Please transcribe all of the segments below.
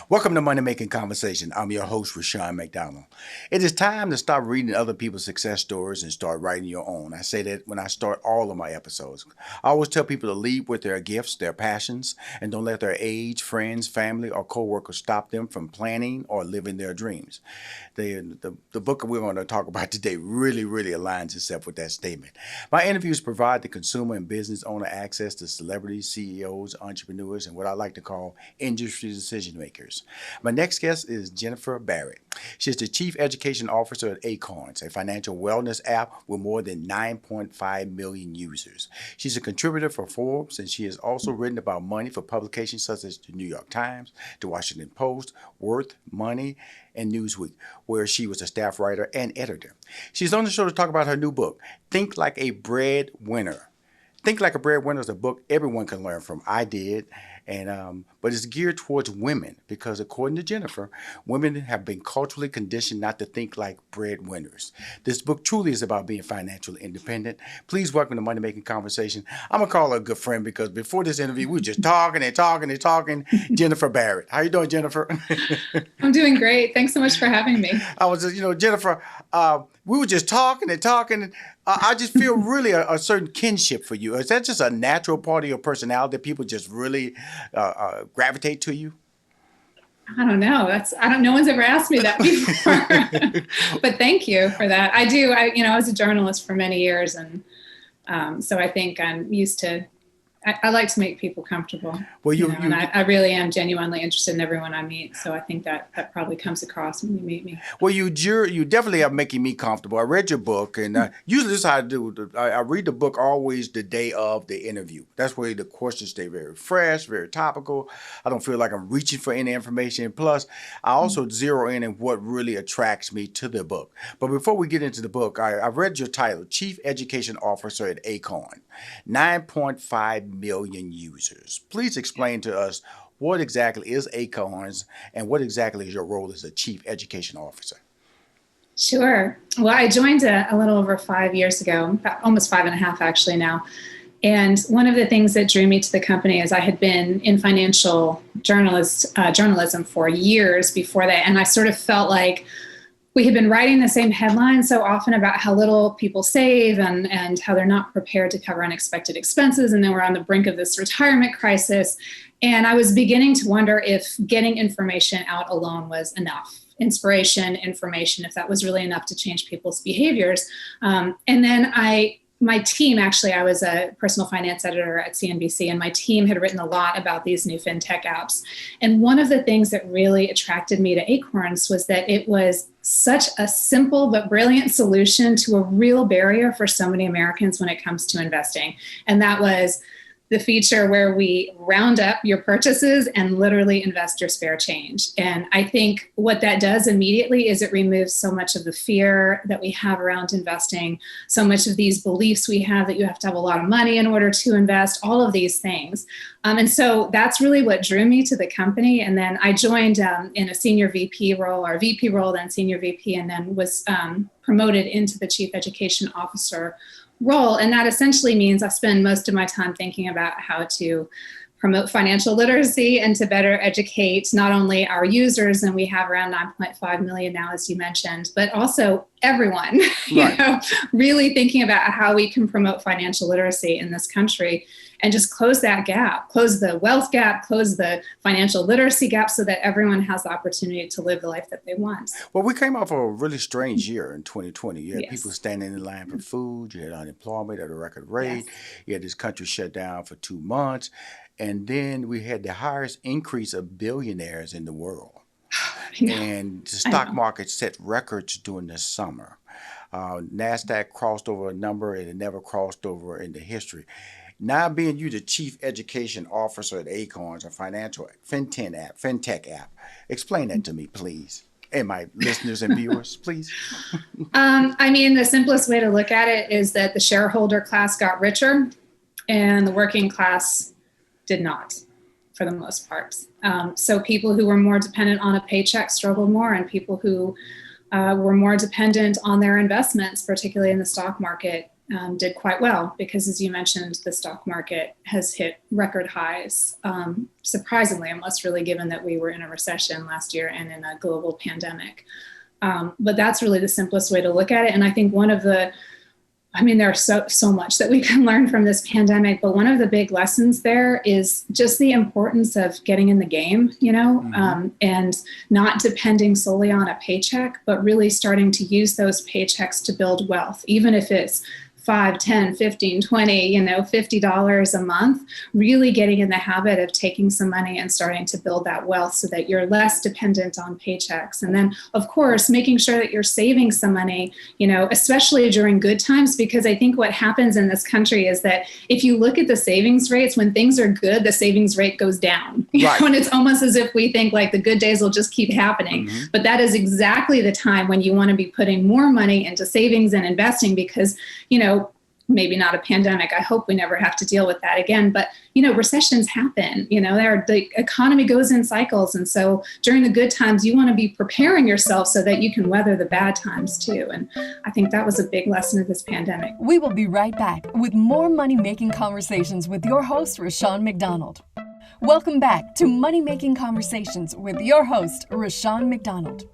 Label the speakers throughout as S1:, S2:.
S1: Welcome to Money Making Conversation. I'm your host, Rashawn McDonald. It is time to stop reading other people's success stories and start writing your own. I say that when I start all of my episodes. I always tell people to lead with their gifts, their passions, and don't let their age, friends, family, or coworkers stop them from planning or living their dreams. The book we're going to talk about today really aligns itself with that statement. My interviews provide the consumer and business owner access to celebrities, CEOs, entrepreneurs, and what I like to call industry decision makers. My next guest is Jennifer Barrett. She's the Chief Education Officer at Acorns, a financial wellness app with more than 9.5 million users. She's a contributor for Forbes, and she has also written about money for publications such as the New York Times, the Washington Post, Worth, Money, and Newsweek, where she was a staff writer and editor. She's on the show to talk about her new book, Think Like a Breadwinner. Think Like a Breadwinner is a book everyone can learn from. I did. But it's geared towards women because, according to Jennifer, women have been culturally conditioned not to think like breadwinners. This book truly is about being financially independent. Please welcome to Money Making Conversation. I'm going to call her a good friend because before this interview, we were just talking. Jennifer Barrett. How you doing, Jennifer?
S2: I'm doing great. Thanks so much for having me.
S1: I was just, Jennifer, we were just talking. I just feel really a certain kinship for you. Is that just a natural part of your personality that people just really gravitate to you?
S2: I don't know. No one's ever asked me that before, but thank you for that. I was a journalist for many years. And so I think I'm used to, I like to make people comfortable. Well, and I really am genuinely interested in everyone I meet. So I think that probably comes across when you meet me.
S1: Well, you definitely are making me comfortable. I read your book, and usually this is how I do. I read the book always the day of the interview. That's where the questions stay very fresh, very topical. I don't feel like I'm reaching for any information. Plus, I also zero in on what really attracts me to the book. But before we get into the book, I read your title, Chief Education Officer at Acorn, 9.5 million users. Please explain to us what exactly is Acorns and what exactly is your role as a Chief Education Officer?
S2: Sure. Well, I joined a little over 5 years ago, almost 5.5 actually now. And one of the things that drew me to the company is I had been in financial journalism for years before that. And I sort of felt like we had been writing the same headlines so often about how little people save and how they're not prepared to cover unexpected expenses. And then we're on the brink of this retirement crisis. And I was beginning to wonder if getting information out alone was enough. Inspiration, information, if that was really enough to change people's behaviors. And then my team, actually, I was a personal finance editor at CNBC, and my team had written a lot about these new fintech apps. And one of the things that really attracted me to Acorns was that it was such a simple but brilliant solution to a real barrier for so many Americans when it comes to investing. And that was the feature where we round up your purchases and literally invest your spare change. And I think what that does immediately is it removes so much of the fear that we have around investing, so much of these beliefs we have that you have to have a lot of money in order to invest, all of these things. And so that's really what drew me to the company. And then I joined in a senior VP role, or VP role, then senior VP, and then was promoted into the Chief Education Officer role. And that essentially means I spend most of my time thinking about how to promote financial literacy and to better educate not only our users, and we have around 9.5 million now, as you mentioned, but also everyone,
S1: right.
S2: Really thinking about how we can promote financial literacy in this country and just close that gap, close the wealth gap, close the financial literacy gap so that everyone has the opportunity to live the life that they want.
S1: Well, we came off a really strange year in 2020. You had
S2: Yes.
S1: people standing in line for food. You had unemployment at a record rate.
S2: Yes.
S1: You had this country shut down for 2 months. And then we had the highest increase of billionaires in the world. And the stock market set records during the summer. NASDAQ crossed over a number it had never crossed over in the history. Now being you the Chief Education Officer at Acorns, a financial fintech app, explain that to me, please. And my listeners and viewers, please.
S2: The simplest way to look at it is that the shareholder class got richer and the working class did not, for the most part. So people who were more dependent on a paycheck struggled more, and people who were more dependent on their investments, particularly in the stock market, did quite well because, as you mentioned, the stock market has hit record highs, surprisingly, almost really, given that we were in a recession last year and in a global pandemic. But that's really the simplest way to look at it. And I think there's so much that we can learn from this pandemic, but one of the big lessons there is just the importance of getting in the game, and not depending solely on a paycheck, but really starting to use those paychecks to build wealth, even if it's 5, 10, 15, 20, $50 a month, really getting in the habit of taking some money and starting to build that wealth so that you're less dependent on paychecks. And then, of course, making sure that you're saving some money, especially during good times, because I think what happens in this country is that if you look at the savings rates, when things are good, the savings rate goes down.
S1: Right.
S2: And it's almost as if we think like the good days will just keep happening. Mm-hmm. But that is exactly the time when you want to be putting more money into savings and investing because, maybe not a pandemic. I hope we never have to deal with that again. But, recessions happen, the economy goes in cycles. And so during the good times, you want to be preparing yourself so that you can weather the bad times too. And I think that was a big lesson of this pandemic.
S3: We will be right back with more money-making conversations with your host, Rashawn McDonald. Welcome back to Money Making Conversations with your host, Rashawn McDonald.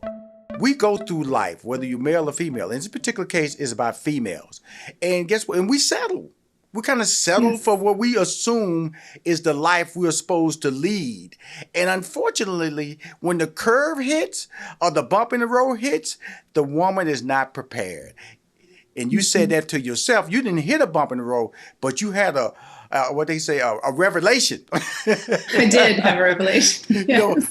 S1: We go through life, whether you're male or female. In this particular case, it's about females. And guess what? And we settle. We kind of settle for what we assume is the life we're supposed to lead. And unfortunately, when the curve hits or the bump in the road hits, the woman is not prepared. And you said that to yourself. You didn't hit a bump in the road, but you had a revelation.
S2: I did have a revelation. Yes.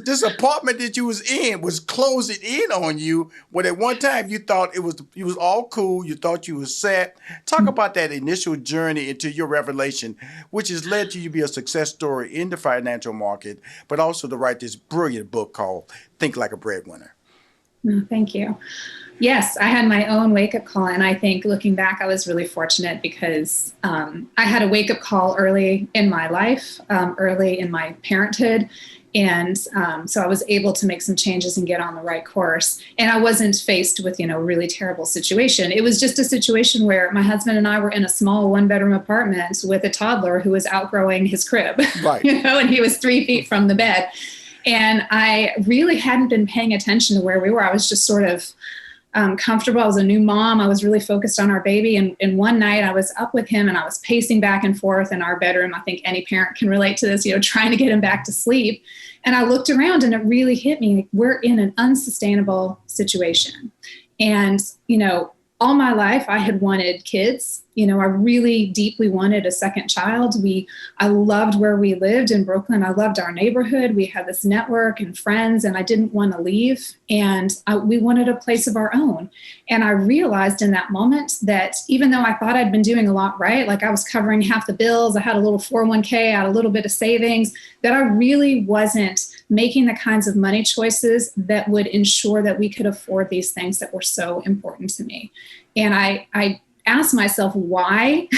S1: This apartment that you was in was closing in on you, when at one time you thought it was all cool. You thought you was set. Talk about that initial journey into your revelation, which has led to you to be a success story in the financial market, but also to write this brilliant book called Think Like a Breadwinner.
S2: Thank you. Yes, I had my own wake-up call, and I think looking back, I was really fortunate because I had a wake-up call early in my life, early in my parenthood, and so I was able to make some changes and get on the right course. And I wasn't faced with, a really terrible situation. It was just a situation where my husband and I were in a small one-bedroom apartment with a toddler who was outgrowing his crib,
S1: right.
S2: And he was 3 feet from the bed. And I really hadn't been paying attention to where we were. I was just sort of comfortable. I was a new mom. I was really focused on our baby. And one night I was up with him and I was pacing back and forth in our bedroom. I think any parent can relate to this, trying to get him back to sleep. And I looked around and it really hit me. Like, we're in an unsustainable situation. And, all my life I had wanted kids. I really deeply wanted a second child. I loved where we lived in Brooklyn. I loved our neighborhood. We had this network and friends, and I didn't want to leave. And we wanted a place of our own. And I realized in that moment that even though I thought I'd been doing a lot right, like I was covering half the bills, I had a little 401k, I had a little bit of savings, that I really wasn't making the kinds of money choices that would ensure that we could afford these things that were so important to me. And I asked myself, why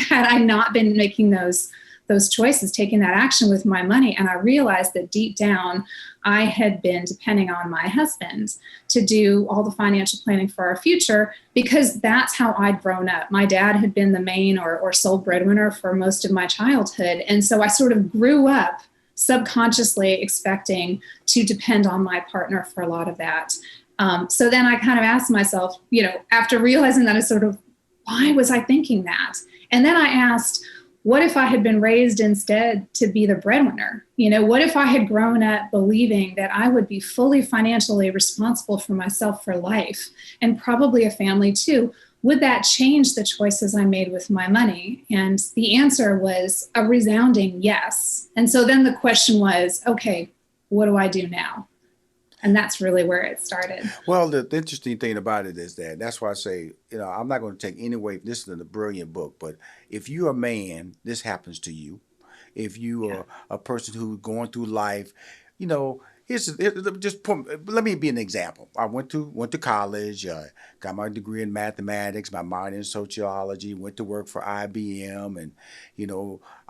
S2: had I not been making those choices, taking that action with my money? And I realized that deep down, I had been depending on my husband to do all the financial planning for our future, because that's how I'd grown up. My dad had been the main or sole breadwinner for most of my childhood. And so I sort of grew up subconsciously expecting to depend on my partner for a lot of that. So then I kind of asked myself, after realizing that, I sort of, why was I thinking that? And then I asked, what if I had been raised instead to be the breadwinner? What if I had grown up believing that I would be fully financially responsible for myself for life, and probably a family too? Would that change the choices I made with my money? And the answer was a resounding yes. And so then the question was, okay, what do I do now? And that's really where it started.
S1: Well, the interesting thing about it is that's why I say, I'm not going to take any way. This is a brilliant book, but if you're a man, this happens to you. If you are a person who's going through life, let me be an example. I went to college, got my degree in mathematics, my minor in sociology, went to work for IBM, and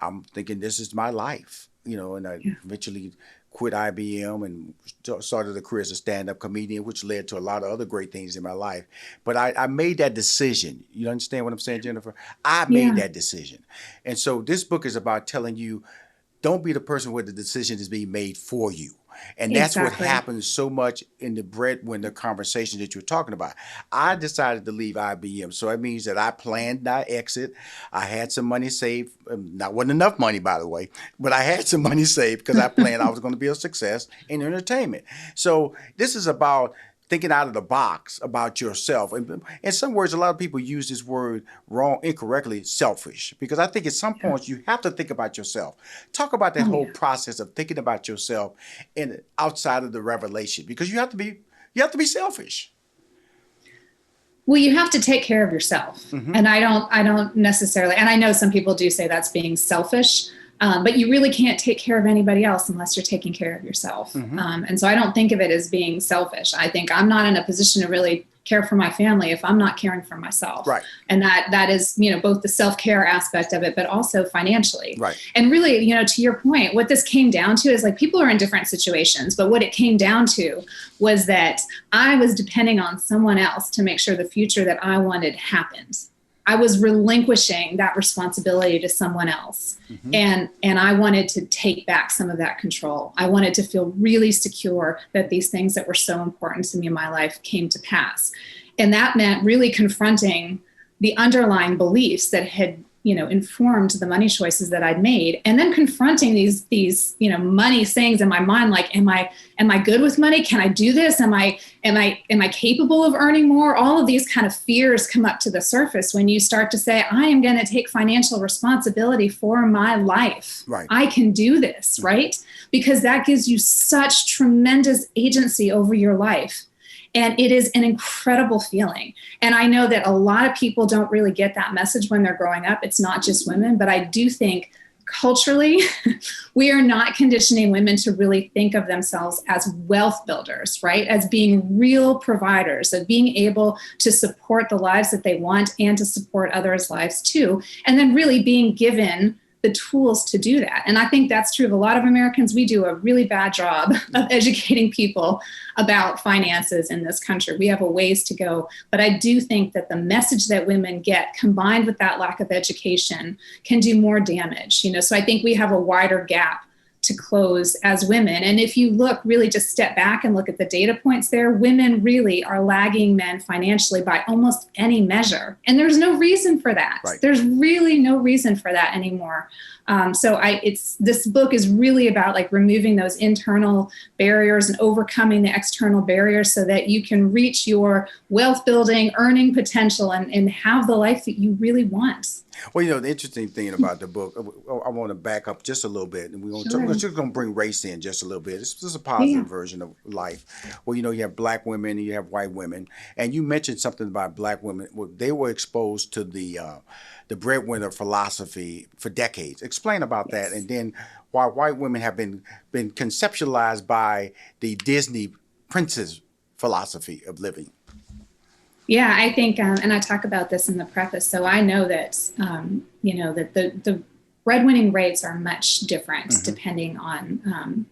S1: I'm thinking this is my life. and I eventually quit IBM and started a career as a stand-up comedian, which led to a lot of other great things in my life. But I made that decision. You understand what I'm saying, Jennifer? I made
S2: Yeah,
S1: that decision. And so this book is about telling you, don't be the person where the decision is being made for you. And that's what
S2: exactly.
S1: happens so much in the breadwinner conversation that you're talking about. I decided to leave IBM. So that means that I planned my exit. I had some money saved. Not wasn't enough money, by the way, but I had some money saved because I planned I was going to be a success in entertainment. So this is about thinking out of the box about yourself. And in some words, a lot of people use this word wrong, incorrectly, selfish, because I think at some
S2: Yeah.
S1: points you have to think about yourself. Talk about that
S2: Oh,
S1: whole
S2: yeah.
S1: process of thinking about yourself and outside of the revelation, because you have to be selfish.
S2: Well, you have to take care of yourself.
S1: Hmm.
S2: And I don't necessarily, and I know some people do say that's being selfish, but you really can't take care of anybody else unless you're taking care of yourself.
S1: Hmm.
S2: And so I don't think of it as being selfish. I think I'm not in a position to really care for my family if I'm not caring for myself.
S1: Right,
S2: And that is, both the self-care aspect of it, but also financially.
S1: right,
S2: And really, to your point, what this came down to is like people are in different situations, but what it came down to was that I was depending on someone else to make sure the future that I wanted happened. I was relinquishing that responsibility to someone else.
S1: hmm,
S2: And I wanted to take back some of that control. I wanted to feel really secure that these things that were so important to me in my life came to pass. And that meant really confronting the underlying beliefs that had informed the money choices that I'd made, and then confronting these money sayings in my mind, like, am I good with money? Can I do this? Am I capable of earning more? All of these kind of fears come up to the surface when you start to say, I am going to take financial responsibility for my life.
S1: right.
S2: I can do this, right? Because that gives you such tremendous agency over your life. And it is an incredible feeling. And I know that a lot of people don't really get that message when they're growing up. It's not just women, but I do think culturally, we are not conditioning women to really think of themselves as wealth builders, right? As being real providers, of being able to support the lives that they want and to support others' lives too. And then really being given the tools to do that. And I think that's true of a lot of Americans. We do a really bad job of educating people about finances in this country. We have a ways to go. But I do think that the message that women get combined with that lack of education can do more damage. So I think we have a wider gap to close as women. And if you look, really just step back and look at the data points there, women really are lagging men financially by almost any measure. And there's no reason for that.
S1: Right.
S2: There's really no reason for that anymore. This book is really about like removing those internal barriers and overcoming the external barriers so that you can reach your wealth building, earning potential and have the life that you really want.
S1: Well, the interesting thing about the book, I want to back up just a little bit, and we're just going to bring race in just a little bit. It's just a positive version of life. Well, you have black women and you have white women, and you mentioned something about black women. Well, they were exposed to the breadwinner philosophy for decades. Explain about that, and then why white women have been conceptualized by the Disney princess philosophy of living.
S2: Yeah, I think, and I talk about this in the preface. So I know that, that the breadwinning rates are much different depending on,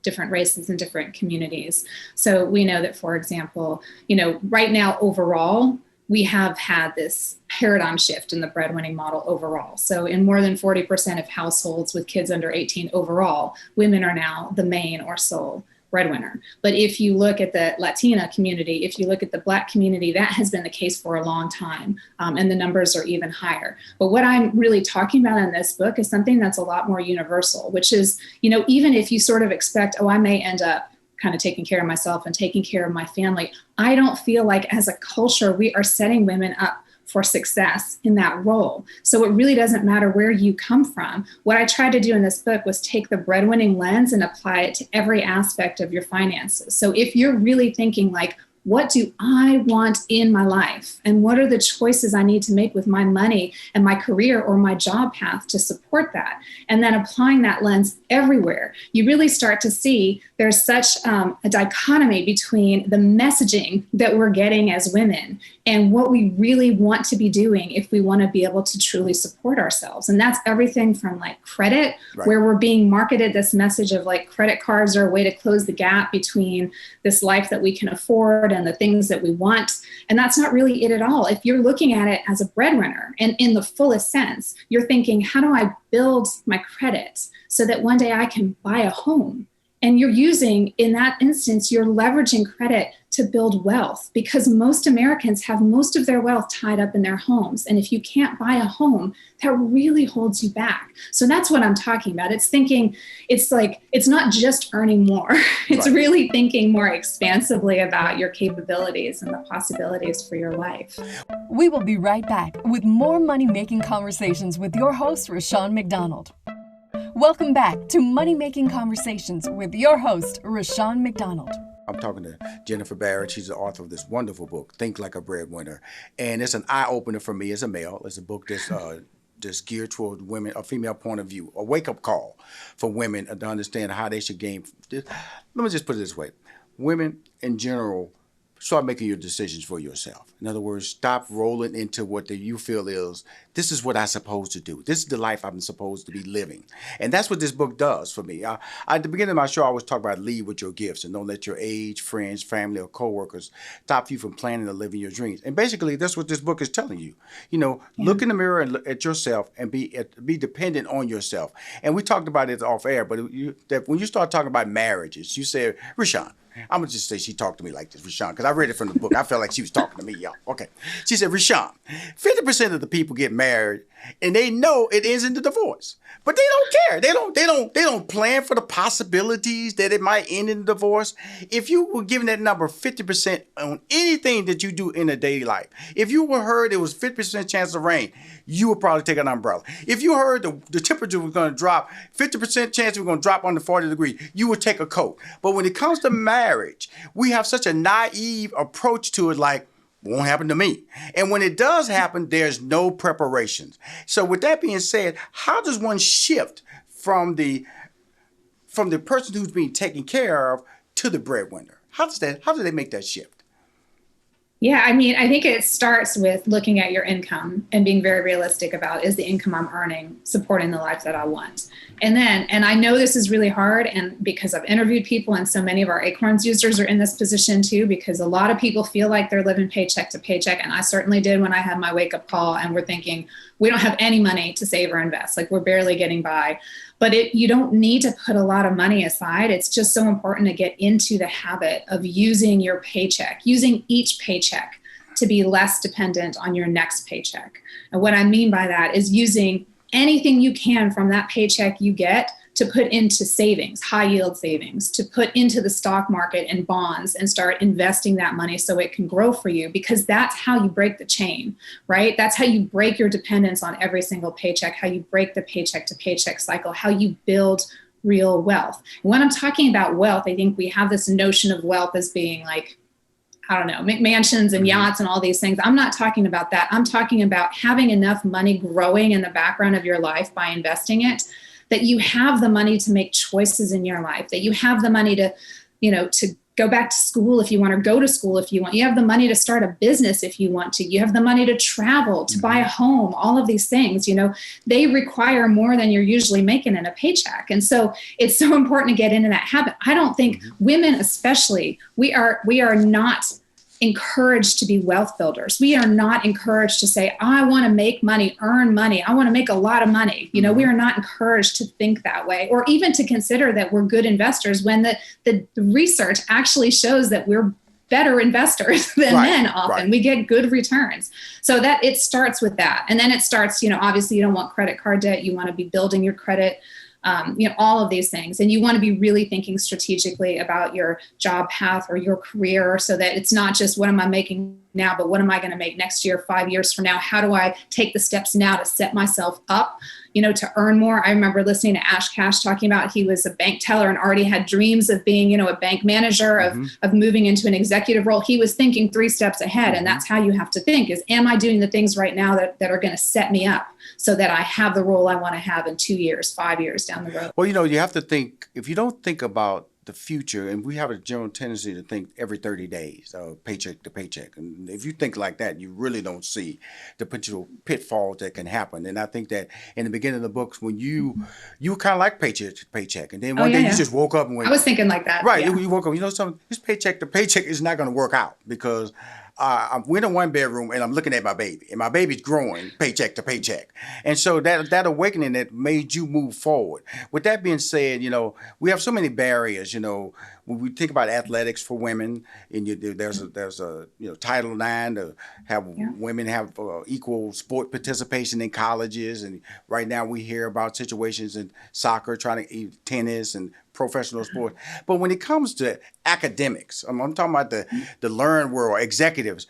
S2: different races and different communities. So we know that, for example, right now overall, we have had this paradigm shift in the breadwinning model overall. So in more than 40% of households with kids under 18 overall, women are now the main or sole breadwinner. But if you look at the Latina community, if you look at the Black community, that has been the case for a long time. And the numbers are even higher. But what I'm really talking about in this book is something that's a lot more universal, which is, even if you sort of expect, I may end up kind of taking care of myself and taking care of my family, I don't feel like as a culture, we are setting women up for success in that role. So it really doesn't matter where you come from. What I tried to do in this book was take the breadwinning lens and apply it to every aspect of your finances. So if you're really thinking like, what do I want in my life? And what are the choices I need to make with my money and my career or my job path to support that? And then applying that lens everywhere, you really start to see there's such a dichotomy between the messaging that we're getting as women and what we really want to be doing if we want to be able to truly support ourselves. And that's everything from like credit, where we're being marketed this message of like credit cards are a way to close the gap between this life that we can afford and the things that we want. And that's not really it at all. If you're looking at it as a breadwinner and in the fullest sense, you're thinking, how do I build my credit so that one day I can buy a home? And you're using, in that instance, you're leveraging credit to build wealth, because most Americans have most of their wealth tied up in their homes. And if you can't buy a home, that really holds you back. So that's what I'm talking about. It's thinking, it's like, it's not just earning more. It's really thinking more expansively about your capabilities and the possibilities for your life.
S3: We will be right back with more money-making conversations with your host, Rashawn McDonald. Welcome back to Money Making Conversations with your host, Rashawn McDonald.
S1: I'm talking to Jennifer Barrett. She's the author of this wonderful book, Think Like a Breadwinner. And it's an eye-opener for me as a male. It's a book that's geared toward women, a female point of view, a wake-up call for women to understand how they should gain. Let me just put it this way. Women in general, start making your decisions for yourself. In other words, stop rolling into what you feel is, this is what I'm supposed to do. This is the life I'm supposed to be living. And that's what this book does for me. At the beginning of my show, I always talk about lead with your gifts and don't let your age, friends, family, or coworkers stop you from planning or living your dreams. And basically, that's what this book is telling you. You know, look in the mirror and look at yourself and be dependent on yourself. And we talked about it off air, but when you start talking about marriages, you said, Rashawn, I'm going to just say she talked to me like this, Rashawn, because I read it from the book. I felt like she was talking to me, y'all. Okay. She said, Rashawn, 50% of the people get married and they know it ends in the divorce, but they don't care. They don't plan for the possibilities that it might end in divorce. If you were given that number 50% on anything that you do in a daily life, if you were heard it was 50% chance of rain, you would probably take an umbrella. If you heard the temperature was going to drop, 50% chance it was going to drop under 40 degrees, you would take a coat. But when it comes to marriage, we have such a naive approach to it, like, won't happen to me. And when it does happen, there's no preparations. So with that being said, how does one shift from the person who's being taken care of to the breadwinner? How do they make that shift?
S2: Yeah, I mean, I think it starts with looking at your income and being very realistic about, is the income I'm earning supporting the life that I want? And I know this is really hard, and because I've interviewed people, and so many of our Acorns users are in this position too, because a lot of people feel like they're living paycheck to paycheck. And I certainly did when I had my wake up call and we're thinking, we don't have any money to save or invest. Like, we're barely getting by. But you don't need to put a lot of money aside. It's just so important to get into the habit of using your paycheck, using each paycheck to be less dependent on your next paycheck. And what I mean by that is using anything you can from that paycheck you get to put into savings, high yield savings, to put into the stock market and bonds and start investing that money so it can grow for you, because that's how you break the chain, right? That's how you break your dependence on every single paycheck, how you break the paycheck to paycheck cycle, how you build real wealth. And when I'm talking about wealth, I think we have this notion of wealth as being like, I don't know, mansions and yachts and all these things. I'm not talking about that. I'm talking about having enough money growing in the background of your life by investing it, that you have the money to make choices in your life, that you have the money to, to go back to school if you want, or go to school if you want. You have the money to start a business if you want to. You have the money to travel, to buy a home, all of these things, they require more than you're usually making in a paycheck. And so it's so important to get into that habit. I don't think women especially, we are not encouraged to be wealth builders. We are not encouraged to say, I want to make money, earn money. I want to make a lot of money. We are not encouraged to think that way, or even to consider that we're good investors, when the research actually shows that we're better investors than men often. Right. We get good returns. So that it starts with that. And then it starts, obviously you don't want credit card debt. You want to be building your credit, all of these things. And you want to be really thinking strategically about your job path or your career, so that it's not just what am I making now, but what am I going to make next year, 5 years from now? How do I take the steps now to set myself up, to earn more. I remember listening to Ash Cash talking about he was a bank teller and already had dreams of being, a bank manager, of moving into an executive role. He was thinking 3 steps ahead. And that's how you have to think is, am I doing the things right now that are going to set me up so that I have the role I want to have in 2 years, 5 years down the road?
S1: Well, you have to think, if you don't think about the future, and we have a general tendency to think every 30 days, paycheck to paycheck. And if you think like that, you really don't see the potential pitfalls that can happen. And I think that in the beginning of the books, when you were kind of like paycheck to paycheck, and then one day you just woke up and went,
S2: I was thinking like that.
S1: Right,
S2: Yeah.
S1: you woke up, this paycheck to paycheck is not going to work out because we're in a 1-bedroom and I'm looking at my baby, and my baby's growing paycheck to paycheck. And so that awakening that made you move forward. With that being said, we have so many barriers. When we think about athletics for women, and there's a Title IX to have women have equal sport participation in colleges, and right now we hear about situations in soccer, tennis, and professional sports. But when it comes to academics, I'm talking about the learned world, executives.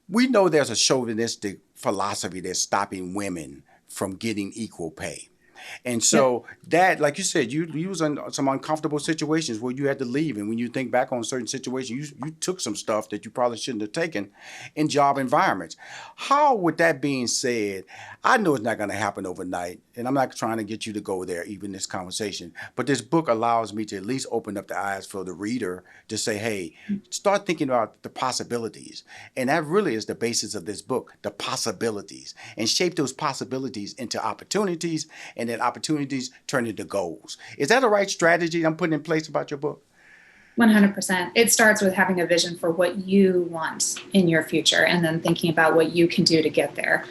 S1: We know there's a chauvinistic philosophy that's stopping women from getting equal pay. And so that, like you said, you was in some uncomfortable situations where you had to leave. And when you think back on certain situations, you took some stuff that you probably shouldn't have taken in job environments. How, with that being said, I know it's not going to happen overnight, and I'm not trying to get you to go there, even this conversation, but this book allows me to at least open up the eyes for the reader to say, hey, start thinking about the possibilities. And that really is the basis of this book, the possibilities, and shape those possibilities into opportunities, and then opportunities turn into goals. Is that a right strategy I'm putting in place about your book?
S2: 100%. It starts with having a vision for what you want in your future, and then thinking about what you can do to get there,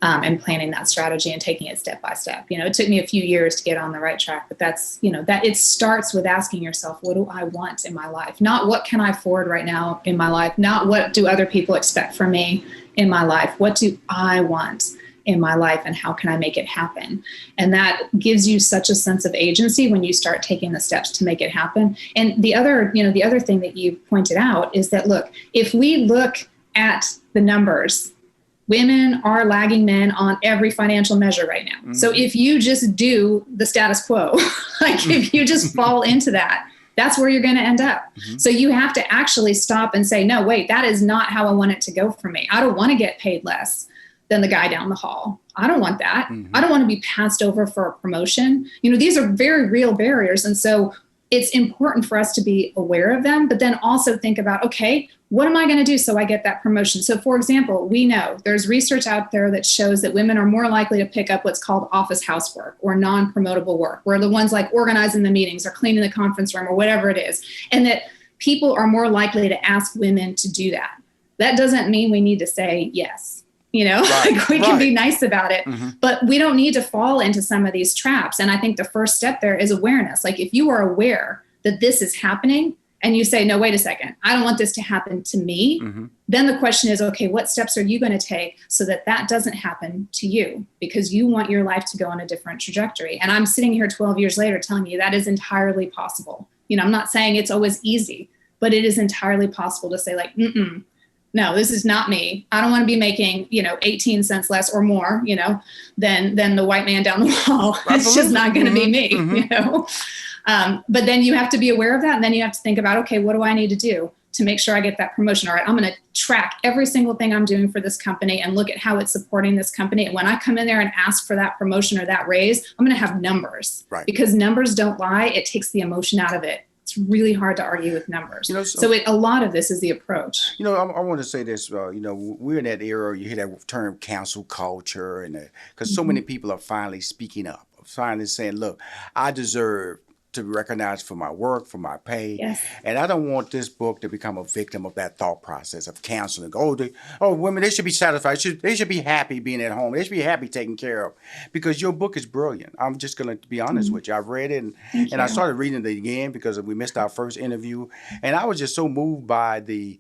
S2: and planning that strategy and taking it step by step. It took me a few years to get on the right track, but that's, that it starts with asking yourself, what do I want in my life? Not what can I afford right now in my life? Not what do other people expect from me in my life? What do I want in my life, and how can I make it happen? And that gives you such a sense of agency when you start taking the steps to make it happen. And the other thing that you pointed out is that, look, if we look at the numbers, women are lagging men on every financial measure right now. Mm-hmm. So if you just do the status quo, if you just fall into that, that's where you're going to end up. Mm-hmm. So you have to actually stop and say, no, wait, that is not how I want it to go for me. I don't want to get paid less than the guy down the hall. I don't want that. Mm-hmm. I don't want to be passed over for a promotion. These are very real barriers. And so it's important for us to be aware of them, but then also think about, okay, what am I going to do so I get that promotion? So for example, we know there's research out there that shows that women are more likely to pick up what's called office housework or non-promotable work, where the ones like organizing the meetings or cleaning the conference room or whatever it is, and that people are more likely to ask women to do that. That doesn't mean we need to say yes. Right, we can be nice about it, but we don't need to fall into some of these traps. And I think the first step there is awareness. Like if you are aware that this is happening and you say, no, wait a second, I don't want this to happen to me. Then the question is, okay, what steps are you going to take so that doesn't happen to you? Because you want your life to go on a different trajectory. And I'm sitting here 12 years later telling you that is entirely possible. I'm not saying it's always easy, but it is entirely possible to say like, no, this is not me. I don't want to be making, 18 cents less or more, than the white man down the hall. It's just not going to be me, But then you have to be aware of that. And then you have to think about, okay, what do I need to do to make sure I get that promotion? All right, I'm going to track every single thing I'm doing for this company and look at how it's supporting this company. And when I come in there and ask for that promotion or that raise, I'm going to have numbers, right? Because numbers don't lie. It takes the emotion out of it. It's really hard to argue with numbers. A lot of this is the approach. I
S1: want to say this. We're in that era. You hear that term cancel culture, and because so many people are finally speaking up, finally saying, "Look, I deserve to be recognized for my work, for my pay."
S2: Yes.
S1: And I don't want this book to become a victim of that thought process of canceling. Women, they should be satisfied. They should be happy being at home. They should be happy taken care of. Because your book is brilliant. I'm just going to be honest with you. I've read it, and I started reading it again because we missed our first interview. And I was just so moved by do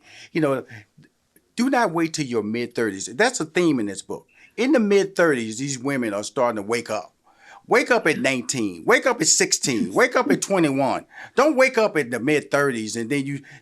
S1: not wait till your mid-30s. That's a theme in this book. In the mid-30s, these women are starting to wake up. Wake up at 19. Wake up at 16. Wake up at 21. Don't wake up at the mid-30s, and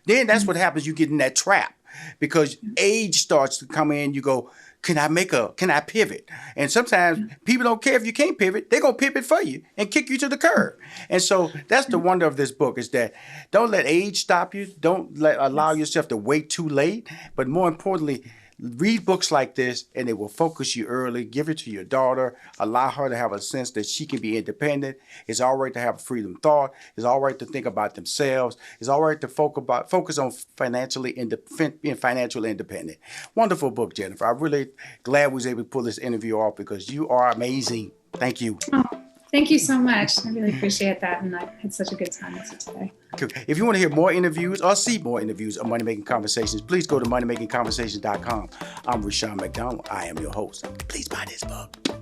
S1: then that's what happens. You get in that trap because age starts to come in. You go, Can I pivot? And sometimes people don't care if you can't pivot. They're going to pivot for you and kick you to the curb. And so that's the wonder of this book, is that don't let age stop you. Don't allow yourself to wait too late. But more importantly, read books like this, and it will focus you early. Give it to your daughter. Allow her to have a sense that she can be independent. It's all right to have freedom thought. It's all right to think about themselves. It's all right to focus on being financially independent. Wonderful book, Jennifer. I'm really glad we was able to pull this interview off because you are amazing. Thank you.
S2: Oh, thank you so much. I really appreciate that, and I had such a good time with you today.
S1: If you want to hear more interviews or see more interviews of Money Making Conversations, please go to moneymakingconversations.com. I'm Rushion McDonald. I am your host. Please buy this book.